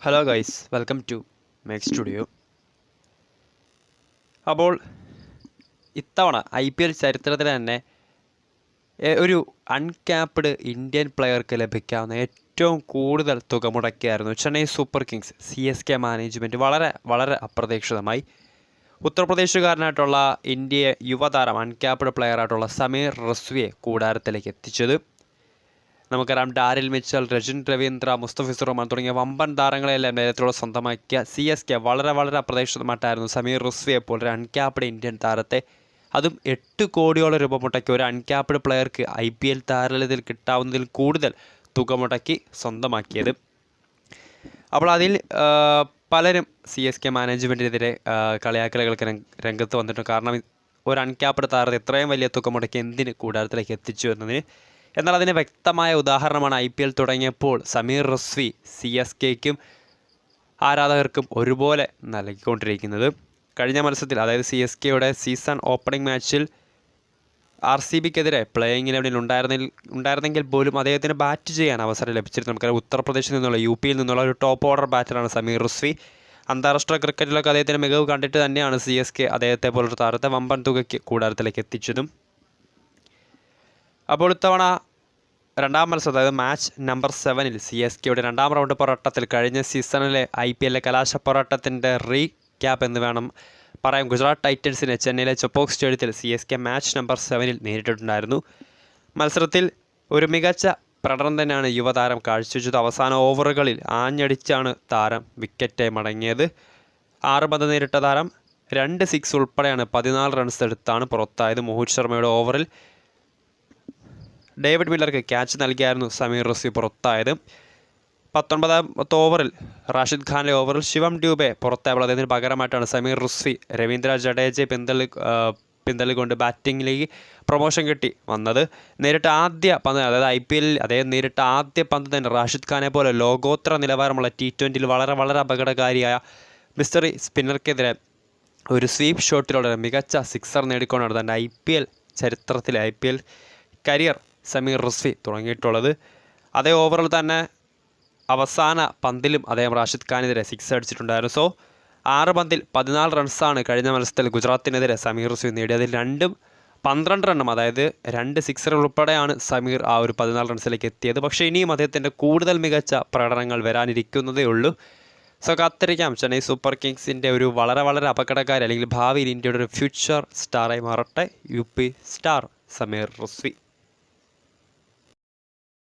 Hello guys, welcome to make studio. അപ്പോൾ ഇത്തവണ IPL ചരിത്രത്തിൽ തന്നെ ഒരു അൺക്യാപ്ഡ് ഇന്ത്യൻ പ്ലെയർക്ക് ലഭിക്കാവുന്ന ഏറ്റവും കൂടുതൽ തുക മുടക്കിയായിരുന്നു Chennai Super Kings CSK management വളരെ അപ്രതീക്ഷിതമായി ഉത്തർപ്രദേശുകാരനായിട്ടുള്ള ഇന്ത്യ യുവതാരം അൺക്യാപ്ഡ് പ്ലെയറായിട്ടുള്ള സമീർ റസ്വിയെ കൂടാരത്തിലേക്ക് എത്തിച്ചത്. നമുക്കറിയാം, ഡാരിൽ മിച്ചൽ, രജിൻ രവീന്ദ്ര, മുസ്തഫിസുർ റഹ്മാൻ തുടങ്ങിയ വമ്പൻ താരങ്ങളെല്ലാം നേരത്തോടെ സ്വന്തമാക്കിയ CSK വളരെ അപ്രതീക്ഷിതമായിട്ടായിരുന്നു സമീർ റസ്വിയെ പോലെ ഒരു അൺക്യാപ്ഡ് ഇന്ത്യൻ താരത്തെ, അതും 8 കോടിയോളം രൂപ മുടക്കി ഒരു അൺക്യാപ്ഡ് പ്ലെയർക്ക് IPL താരലത്തിൽ കിട്ടാവുന്നതിൽ കൂടുതൽ തുക മുടക്കി സ്വന്തമാക്കിയത്. അപ്പോൾ അതിൽ പലരും CSK മാനേജ്മെൻറ്റിനെതിരെ കളിയാക്കലുകൾക്ക് രംഗത്ത് വന്നിട്ടുണ്ട്. കാരണം ഒരു അൺക്യാപ്ഡ് താരത്തെ ഇത്രയും വലിയ തുക മുടക്കി എന്തിന് കൂടാരത്തിലേക്ക് എത്തിച്ചു എന്നതിന്. എന്നാൽ അതിന് വ്യക്തമായ ഉദാഹരണമാണ് IPL തുടങ്ങിയപ്പോൾ സമീർ റസ്വി CSKയ്ക്കും ആരാധകർക്കും ഒരുപോലെ നൽകിക്കൊണ്ടിരിക്കുന്നത്. കഴിഞ്ഞ മത്സരത്തിൽ, അതായത് CSKയുടെ സീസൺ ഓപ്പണിംഗ് മാച്ചിൽ RCBക്കെതിരെ പ്ലേയിങ് ലെവലിൽ ഉണ്ടായിരുന്നെങ്കിൽ പോലും അദ്ദേഹത്തിന് ബാറ്റ് ചെയ്യാൻ അവസരം ലഭിച്ചിരുന്നു. നമുക്കറിയാം, ഉത്തർപ്രദേശിൽ നിന്നുള്ള UPയിൽ നിന്നുള്ള ഒരു ടോപ്പ് ഓർഡർ ബാറ്ററാണ് സമീർ റസ്വി. അന്താരാഷ്ട്ര ക്രിക്കറ്റിലൊക്കെ അദ്ദേഹത്തിൻ്റെ മികവ് കണ്ടിട്ട് തന്നെയാണ് CSK അദ്ദേഹത്തെ പോലൊരു താരത്തെ വമ്പൻ തുകയ്ക്ക് കൂടാരത്തിലേക്ക് എത്തിച്ചതും. അപ്പോൾ ഇത്തവണ രണ്ടാം മത്സരം, അതായത് മാച്ച് നമ്പർ 7-ൽ CSKയുടെ രണ്ടാം റൗണ്ട് പോരാട്ടത്തിൽ കഴിഞ്ഞ സീസണിലെ IPL കലാശപ്പോരാട്ടത്തിൻ്റെ റീക്യാപ്പ് എന്ന് വേണം പറയാം. ഗുജറാത്ത് ടൈറ്റൻസിനെ ചെന്നൈയിലെ ചെപ്പോക്ക് സ്റ്റേഡിയത്തിൽ CSK മാച്ച് നമ്പർ 7-ൽ നേരിട്ടിട്ടുണ്ടായിരുന്നു. മത്സരത്തിൽ ഒരു മികച്ച പ്രകടനം തന്നെയാണ് യുവതാരം കാഴ്ചവെച്ചത്. അവസാന ഓവറുകളിൽ ആഞ്ഞടിച്ചാണ് താരം വിക്കറ്റ് മടങ്ങിയത്. 6 പന്ത് നേരിട്ട താരം 2 സിക്സ് ഉൾപ്പെടെയാണ് 14 റൺസ് എടുത്താണ് പുറത്തായത്. മോഹിത് ശർമ്മയുടെ ഓവറിൽ ഡേവിഡ് മില്ലർക്ക് ക്യാച്ച് നൽകിയായിരുന്നു സമീർ റസ്വി പുറത്തായത്. 19ാമത്തെ ഓവറിൽ റാഷിദ് ഖാൻ്റെ ഓവറിൽ ശിവം ഡ്യൂബെ പുറത്തായപ്പോൾ അദ്ദേഹത്തിന് പകരമായിട്ടാണ് സമീർ റസ്വി രവീന്ദ്ര ജഡേജയെ പിന്തള്ളിക്കൊണ്ട് ബാറ്റിങ്ങിലേക്ക് പ്രൊമോഷൻ കിട്ടി വന്നത്. നേരിട്ട് ആദ്യ പന്ത്, അതായത് IPL അദ്ദേഹം നേരിട്ട ആദ്യ പന്ത് തന്നെ റാഷിദ് ഖാനെ പോലെ ലോകോത്തര നിലവാരമുള്ള T20യിൽ വളരെ അപകടകാരിയായ മിസ്റ്ററി സ്പിന്നർക്കെതിരെ ഒരു സ്വീപ്പ് ഷോട്ടിലൂടെ മികച്ച സിക്സർ നേടിക്കൊണ്ടാണ് തൻ്റെ IPL ചരിത്രത്തിലെ IPL കരിയർ സമീർ റസ്വി തുടങ്ങിയിട്ടുള്ളത്. അതേ ഓവറിൽ തന്നെ അവസാന പന്തിലും അദ്ദേഹം റാഷിദ് ഖാനെതിരെ സിക്സ് അടിച്ചിട്ടുണ്ടായിരുന്നു. സോ 6 പന്തിൽ 14 റൺസാണ് കഴിഞ്ഞ മത്സരത്തിൽ ഗുജറാത്തിനെതിരെ സമീർ റസ്വി നേടിയത്. അതിൽ 12 റണ്ണും, അതായത് 2 സിക്സറുകൾ ഉൾപ്പെടെയാണ് സമീർ ആ ഒരു 14 റൺസിലേക്ക് എത്തിയത്. പക്ഷേ ഇനിയും അദ്ദേഹത്തിൻ്റെ കൂടുതൽ മികച്ച പ്രകടനങ്ങൾ വരാനിരിക്കുന്നതേ ഉള്ളൂ. സോ കാത്തിരിക്കാം, ചെന്നൈ സൂപ്പർ കിങ്സിൻ്റെ ഒരു വളരെ അപകടകാരി, അല്ലെങ്കിൽ ഭാവിയിൽ ഇന്ത്യയുടെ ഒരു ഫ്യൂച്ചർ സ്റ്റാറായി മാറട്ടെ UP സ്റ്റാർ സമീർ റസ്വി.